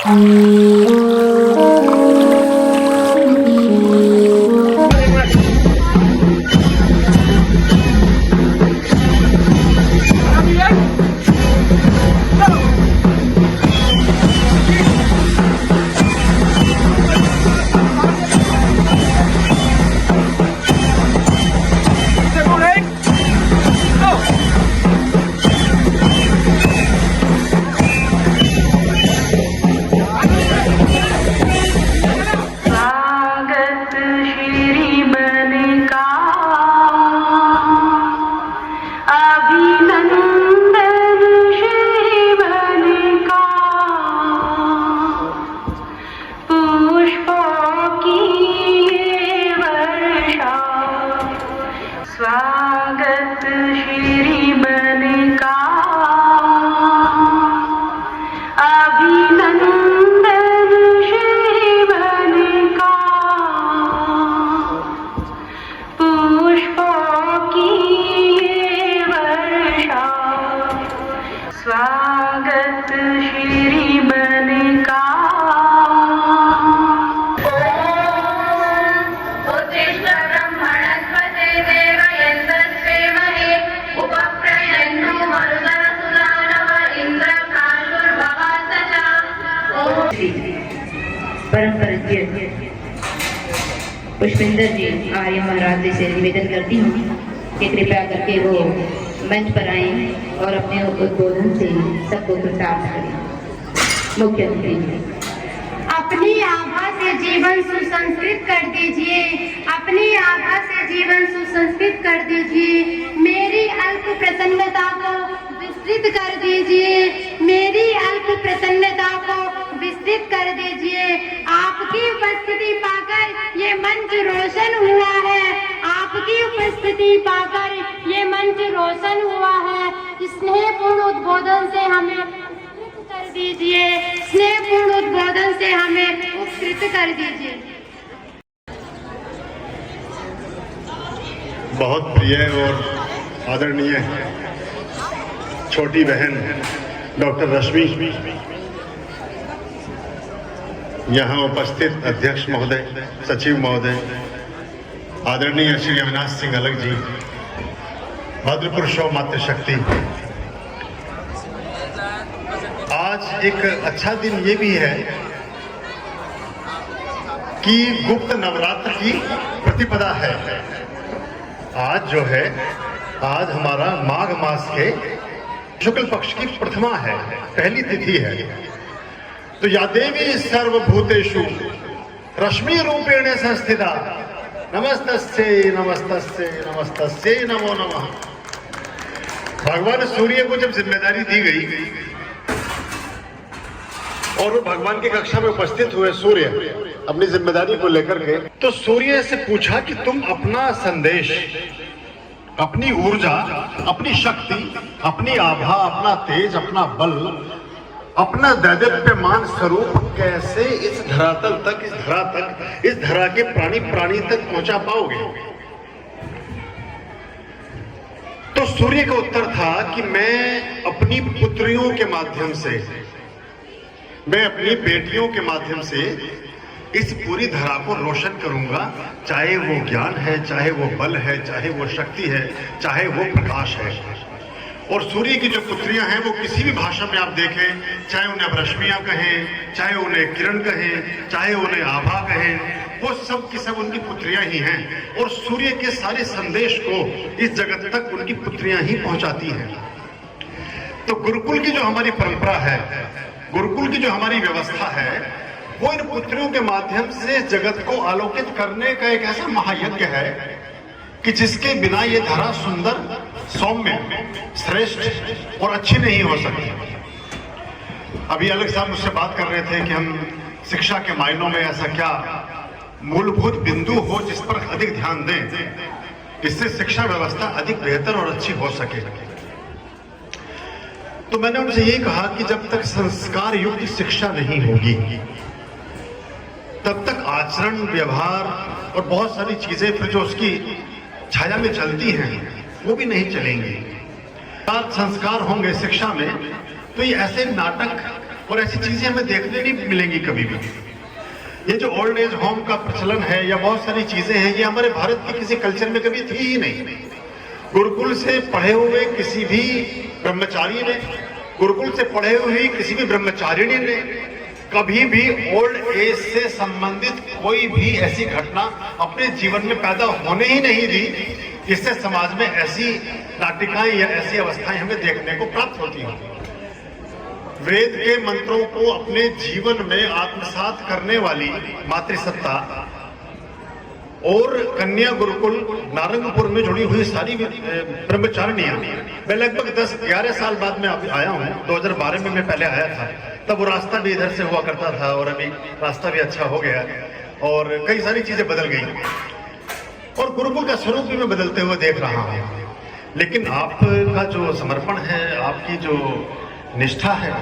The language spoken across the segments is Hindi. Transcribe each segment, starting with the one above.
परम पूज्य पुष्पेंद्र जी आर्य महाराज जी से निवेदन करती हूँ कि कृपया करके वो मंच पर आए और अपने उद्बोधन से सबको कृतार्थ करें। मुख्यमंत्री जी, अपनी आभा से जीवन सुसंस्कृत कर दीजिए, अपनी आभा से जीवन सुसंस्कृत कर दीजिए। मेरी अल्प प्रसन्नता को विस्तृत कर दीजिए, मेरी अल्प प्रसन्नता को विस्तृत कर दीजिए। आपकी उपस्थिति पाकर ये मंच रोशन हुआ है, आपकी उपस्थिति पाकर ये मंच रोशन हुआ है। स्नेहपूर्ण उद्बोधन से हमें उपकृत कर दीजिए, स्नेहपूर्ण उद्बोधन से हमें उपकृत कर दीजिए। बहुत प्रिय और आदरणीय छोटी बहन डॉक्टर रश्मि, यहाँ उपस्थित अध्यक्ष महोदय, सचिव महोदय, आदरणीय श्री अविनाश सिंह अलग जी, भद्रपुरुषों मातृशक्ति, आज एक अच्छा दिन ये भी है कि गुप्त नवरात्र की प्रतिपदा है। आज जो है, आज हमारा माघ मास के शुक्ल पक्ष की प्रथमा है, पहली तिथि है। तो या देवी सर्वभूतेषु रश्मि रूपेण संस्थिता नमस्तस्यै नमस्तस्यै नमस्तस्यै नमो नमः। भगवान सूर्य को जब जिम्मेदारी दी गई और वो भगवान की कक्षा में उपस्थित हुए सूर्य अपनी जिम्मेदारी को लेकर के, तो सूर्य से पूछा कि तुम अपना संदेश, अपनी ऊर्जा, अपनी शक्ति, अपनी आभा, अपना तेज, अपना बल, अपना दैदीप्यमान स्वरूप कैसे इस धरातल तक, इस धरा तक, इस धरा के प्राणी प्राणी तक पहुंचा पाओगे। तो सूर्य का उत्तर था कि मैं अपनी पुत्रियों के माध्यम से, मैं अपनी बेटियों के माध्यम से इस पूरी धरा को रोशन करूंगा, चाहे वो ज्ञान है, चाहे वो बल है, चाहे वो शक्ति है, चाहे वो प्रकाश है। और सूर्य की जो पुत्रियां हैं वो किसी भी भाषा में आप देखें, चाहे उन्हें अब रश्मियां कहें, चाहे उन्हें किरण कहें, चाहे उन्हें आभा कहें, वो सब की सब उनकी पुत्रियां ही हैं। और सूर्य के सारे संदेश को इस जगत तक उनकी पुत्रियां ही पहुंचाती हैं। तो गुरुकुल की जो हमारी परंपरा है, गुरुकुल की जो हमारी व्यवस्था है, वो इन पुत्रियों के माध्यम से जगत को आलोकित करने का एक ऐसा महायज्ञ है कि जिसके बिना ये धरा सुंदर, सौम्य, श्रेष्ठ और अच्छी नहीं हो सकती। अभी अलग साहब मुझसे बात कर रहे थे कि हम शिक्षा के मायनों में ऐसा क्या मूलभूत बिंदु हो जिस पर अधिक ध्यान दें, जिससे शिक्षा व्यवस्था अधिक बेहतर और अच्छी हो सके। तो मैंने उनसे यही कहा कि जब तक संस्कार युक्त शिक्षा नहीं होगी, तब तक आचरण, व्यवहार और बहुत सारी चीजें फिर जो उसकी छाया में चलती हैं वो भी नहीं चलेंगी। संस्कार होंगे शिक्षा में, तो ये ऐसे नाटक और ऐसी चीजें हमें देखने नहीं मिलेंगी कभी भी। ये जो ओल्ड एज होम का प्रचलन है या बहुत सारी चीजें हैं, ये हमारे भारत के किसी कल्चर में कभी थी ही नहीं। गुरुकुल से पढ़े हुए किसी भी ब्रह्मचारी ने, गुरुकुल से पढ़े हुए किसी भी ब्रह्मचारिणी ने कभी भी ओल्ड एज से संबंधित कोई भी ऐसी घटना अपने जीवन में पैदा होने ही नहीं दी जिससे समाज में ऐसी नाटिकाएं या ऐसी अवस्थाएं हमें देखने को प्राप्त होती हों। वेद के मंत्रों को अपने जीवन में आत्मसात करने वाली मातृसत्ता और कन्या गुरुकुल नारंगपुर में जुड़ी हुई सारी ब्रह्मचारिणियां, मैं लगभग 10-11 साल बाद में आया हूं। 2012 में मैं पहले आया था, तब वो रास्ता भी इधर से हुआ करता था और अभी रास्ता भी अच्छा हो गया और कई सारी चीजें बदल गई और गुरुकुल का स्वरूप भी मैं बदलते हुए देख रहा हूं। लेकिन आपका जो समर्पण है, आपकी जो निष्ठा है,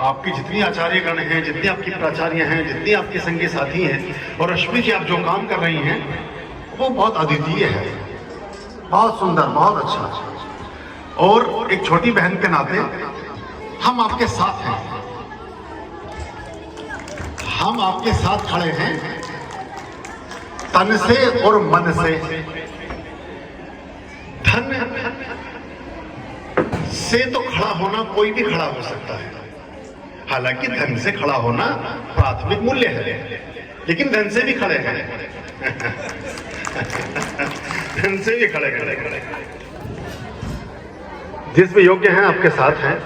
आपकी जितनी आचार्यगण हैं, जितनी आपकी प्राचार्य हैं, जितनी आपके संगी साथी हैं और रश्मि जी आप जो काम कर रही हैं वो बहुत अद्वितीय है, बहुत सुंदर, बहुत अच्छा। और एक छोटी बहन के नाते हम आपके साथ हैं, हम आपके साथ खड़े हैं तन से और मन से। धन से तो खड़ा होना कोई भी खड़ा हो सकता है, हालांकि धन से खड़ा होना प्राथमिक मूल्य है, लेकिन धन से भी खड़े हैं धन से भी खड़े खड़े जिसमें योग्य हैं आपके साथ हैं।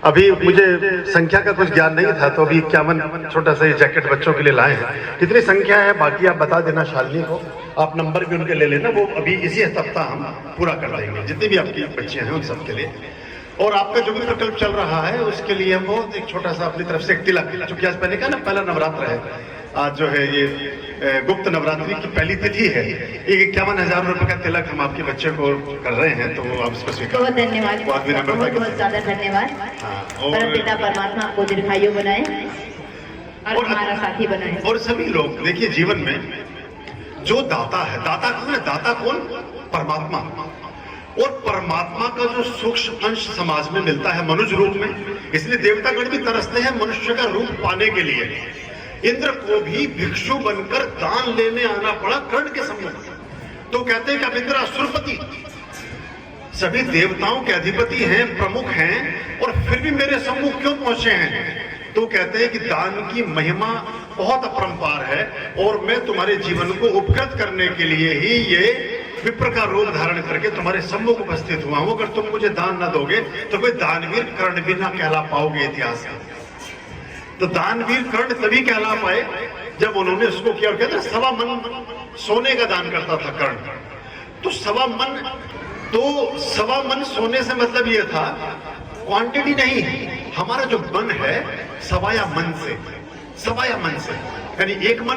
अभी मुझे संख्या का कुछ ज्ञान नहीं था, तो अभी 51 छोटा सा जैकेट बच्चों के लिए लाए हैं। कितनी संख्या है बाकी आप बता देना शालिनी को, आप नंबर भी उनके ले लेना, वो अभी इसी सप्ताह हम पूरा कर देंगे जितने भी आपकी बच्चे हैं उन सब के लिए। और आपका जो भी प्रकल्प चल रहा है उसके लिए हम बहुत एक छोटा सा अपनी तरफ से एक तिलक, चूंकि आज पहले का ना पहला नवरात्र है, आज जो है ये गुप्त नवरात्रि की पहली तिथि है, 51,000 रुपए का तिलक हम आपके बच्चे को कर रहे हैं, तो आप इसको स्वीकार। बहुत धन्यवाद, बहुत बहुत ज्यादा धन्यवाद। परमपिता परमात्मा आपको दीर्घायु बनाए और हमारा साथी बनाए। और सभी लोग देखिए, जीवन में जो दाता है, दाता कौन है? दाता कौन? परमात्मा। और परमात्मा का जो सूक्ष्म अंश समाज में मिलता है मनुष्य रूप में, इसलिए देवतागण भी तरसते हैं मनुष्य का रूप पाने के लिए। इंद्र को भी भिक्षु बनकर दान लेने आना पड़ा कर्ण के सम्मुख, तो कहते हैं कि अब इंद्र असुरपति, सभी देवताओं के अधिपति हैं, प्रमुख हैं, और फिर भी मेरे सम्मुख क्यों पहुंचे हैं? तो कहते हैं कि दान की महिमा बहुत अपरंपार है और मैं तुम्हारे जीवन को उपकृत करने के लिए ही ये विप्र का रूप धारण करके तुम्हारे सम्मुख उपस्थित हुआ हूं। अगर तुम मुझे दान न दोगे तो कोई दानवीर कर्ण भी ना कहला पाओगे इतिहास में। तो दानवीर कर्ण तभी कहला पाए जब उन्होंने उसको किया, और कहते हैं 1.25 मन सोने का दान करता था कर्ण। तो 1.25 मन सोने से मतलब ये था क्वांटिटी नहीं, हमारा जो मन है 1.25 मन से, 1.25 मन से, यानी 1 मन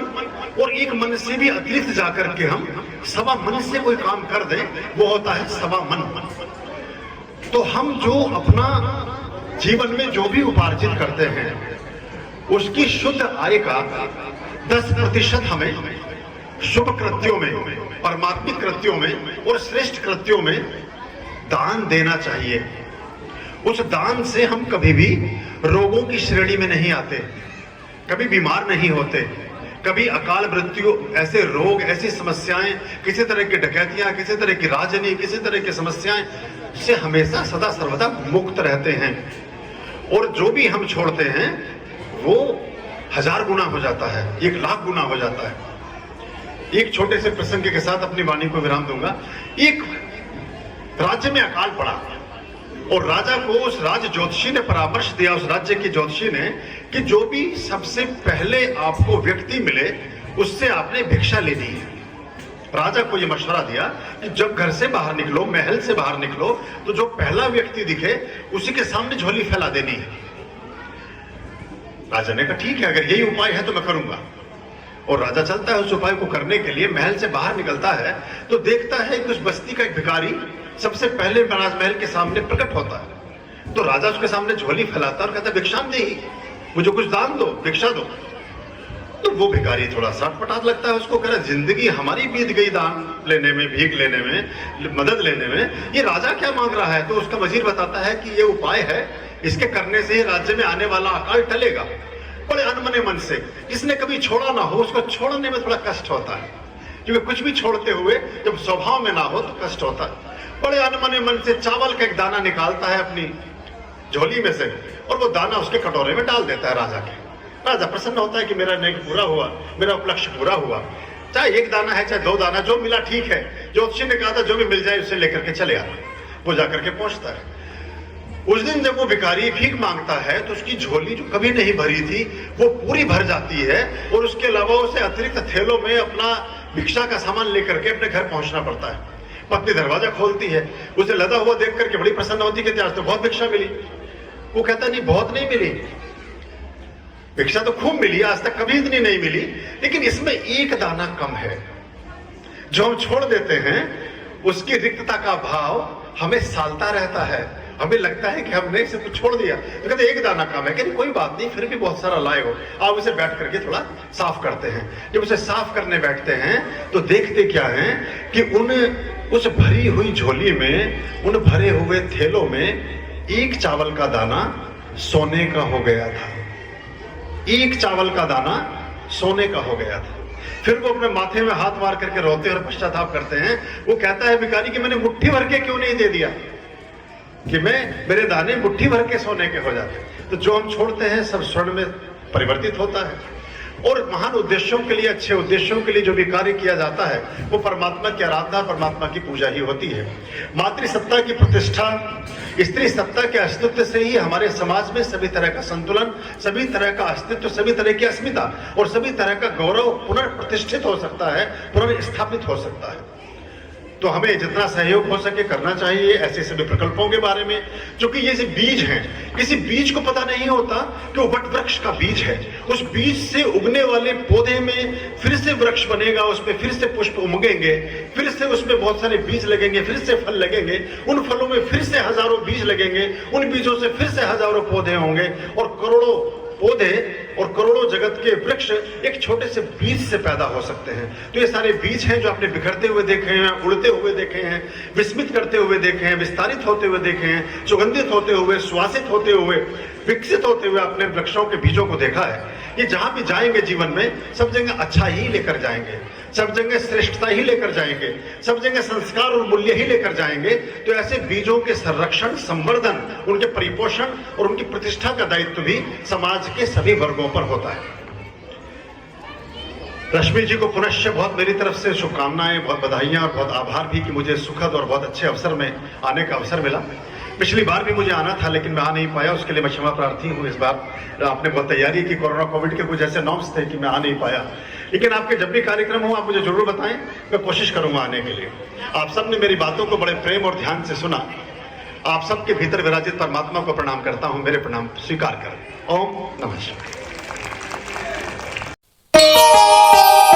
और 1 मन से भी अतिरिक्त जाकर के हम 1.25 मन से कोई काम कर दें, वो होता है 1.25 मन। तो हम जो अपना जीवन में जो भी उपार्जित करते हैं उसकी शुद्ध आय का 10% हमें शुभ कृत्यों में, परमात्मिक कृत्यों में और श्रेष्ठ कृत्यों में दान देना चाहिए। उस दान से हम कभी भी रोगों की श्रेणी में नहीं आते, कभी बीमार नहीं होते, कभी अकाल मृत्यु, ऐसे रोग, ऐसी समस्याएं, किसी तरह की डकैतियां, किसी तरह की राजनी, किसी तरह की समस्याएं से हमेशा सदा सर्वदा मुक्त रहते हैं। और जो भी हम छोड़ते हैं वो 1000 गुना हो जाता है, 1 लाख गुना हो जाता है। एक छोटे से प्रसंग के साथ अपनी वाणी को विराम दूंगा। एक राज्य में अकाल पड़ा और राजा को उस राज्य ज्योतिषी ने परामर्श दिया, उस राज्य के ज्योतिषी ने, कि जो भी सबसे पहले आपको व्यक्ति मिले उससे आपने भिक्षा लेनी है। राजा को यह मशवरा दिया कि जब घर से बाहर निकलो, महल से बाहर निकलो, तो जो पहला व्यक्ति दिखे उसी के सामने झोली फैला देनी है। राजा ने कहा ठीक है, अगर यही उपाय है तो मैं करूंगा। और राजा चलता है उस उपाय को करने के लिए, महल से बाहर निकलता है तो देखता है कि उस बस्ती का एक भिखारी सबसे पहले राजमहल के सामने प्रकट होता है। तो राजा उसके सामने झोली फैलाता और कहता भिक्षाम देही, मुझे कुछ दान दो, भिक्षा दो। तो वो भिखारी थोड़ा सटपटात लगता है उसको, कह रहा जिंदगी हमारी बीत गई दान लेने में, भीख लेने में, मदद लेने में, ये राजा क्या मांग रहा है? तो उसका वजीर बताता है कि ये उपाय है, इसके करने से ही राज्य में आने वाला अकाल टलेगा। बड़े अनमने मन से, जिसने कभी छोड़ा ना हो उसको छोड़ने में थोड़ा कष्ट होता है, क्योंकि कुछ भी छोड़ते हुए जब स्वभाव में ना हो तो कष्ट होता है। बड़े अनमने मन से चावल का एक दाना निकालता है अपनी झोली में से और वो दाना उसके कटोरे में डाल देता है राजा के। राजा प्रसन्न होता है कि मेरा नेक पूरा हुआ, मेरा उपलक्ष्य पूरा हुआ। चाहे एक दाना है चाहे 2 दाना, जो मिला ठीक है। ज्योतिषी ने कहा था जो भी मिल जाए उससे लेकर के चले आना। वो जाकर के पहुंचता है। उस दिन जब वो भिखारी भीख मांगता है तो उसकी झोली जो कभी नहीं भरी थी वो पूरी भर जाती है और उसके अलावा उसे अतिरिक्त थैलों में अपना भिक्षा का सामान लेकर के अपने घर पहुंचना पड़ता है। पत्नी दरवाजा खोलती है, उसे लदा हुआ देख करके बड़ी प्रसन्न होती है कि आज तो बहुत भिक्षा मिली। वो कहता नहीं, बहुत नहीं मिली, भिक्षा तो खूब मिली, आज तक कभी इतनी नहीं मिली, लेकिन इसमें एक दाना कम है। जो हम छोड़ देते हैं उसकी रिक्तता का भाव हमें सालता रहता है, हमें लगता है कि हमने इसे कुछ छोड़ दिया। तो कहते एक दाना कम है, कहते कोई बात नहीं, फिर भी बहुत सारा लाए हो, आप उसे बैठ करके थोड़ा साफ करते हैं। जब उसे साफ करने बैठते हैं तो देखते क्या है कि उस भरी हुई झोली में, उन भरे हुए थैलों में एक चावल का दाना सोने का हो गया था। एक चावल का दाना सोने का हो गया था। फिर वो अपने माथे में हाथ मार करके रोते और पश्चाताप करते हैं। वो कहता है भिखारी कि मैंने मुट्ठी भर के क्यों नहीं दे दिया, कि मेरे दाने मुट्ठी भर के सोने के हो जाते। तो जो हम छोड़ते हैं सब स्वर्ण में परिवर्तित होता है। और महान उद्देश्यों के लिए, अच्छे उद्देश्यों के लिए जो भी कार्य किया जाता है वो परमात्मा की आराधना, परमात्मा की पूजा ही होती है। मातृसत्ता की प्रतिष्ठा, स्त्री सत्ता के अस्तित्व से ही हमारे समाज में सभी तरह का संतुलन, सभी तरह का अस्तित्व, सभी तरह की अस्मिता और सभी तरह का गौरव पुनर्प्रतिष्ठित हो सकता है, पुनर्स्थापित हो सकता है। तो हमें जितना सहयोग हो सके करना चाहिए ऐसे सभी प्रकल्पों के बारे में, क्योंकि ये जो बीज हैं, किसी बीज को पता नहीं होता कि वो वट वृक्ष का बीज है। उस बीज से उगने वाले पौधे में फिर से वृक्ष बनेगा, उसमें फिर से पुष्प उमगेंगे, फिर से उसमें बहुत सारे बीज लगेंगे, फिर से फल लगेंगे, उन फलों में फिर से हजारों बीज लगेंगे, उन बीजों से फिर से हजारों पौधे होंगे और करोड़ों पौधे और करोड़ों जगत के वृक्ष एक छोटे से बीज से पैदा हो सकते हैं। तो ये सारे बीज हैं जो आपने बिखरते हुए देखे हैं, उड़ते हुए देखे हैं, विस्मित करते हुए देखे हैं, विस्तारित होते हुए देखे हैं, सुगंधित होते हुए, सुवासित होते हुए, विकसित होते हुए अपने वृक्षों के बीजों को देखा है। ये जहां भी जाएंगे जीवन में सब जगह अच्छा ही लेकर जाएंगे, सब जगह श्रेष्ठता ही लेकर जाएंगे, सब जगह संस्कार और मूल्य ही लेकर जाएंगे। तो ऐसे बीजों के संरक्षण, संवर्धन, उनके परिपोषण और उनकी प्रतिष्ठा का दायित्व भी समाज के सभी वर्गों पर होता है। रश्मि जी को पुनश्च बहुत मेरी तरफ से शुभकामनाएं, बहुत बधाइयां और बहुत आभार भी कि मुझे सुखद और बहुत अच्छे अवसर में आने का अवसर मिला। पिछली बार भी मुझे आना था लेकिन मैं आ नहीं पाया, उसके लिए मैं क्षमा प्रार्थी हूँ। इस बार आपने बहुत तैयारी की, कोरोना कोविड के कुछ ऐसे नॉर्म्स थे कि मैं आ नहीं पाया, लेकिन आपके जब भी कार्यक्रम हो आप मुझे जरूर बताएं, मैं कोशिश करूंगा आने के लिए। आप सब ने मेरी बातों को बड़े प्रेम और ध्यान से सुना। आप सबके भीतर विराजित परमात्मा को प्रणाम करता हूं, मेरे प्रणाम स्वीकार करें। ओम नमः शिवाय।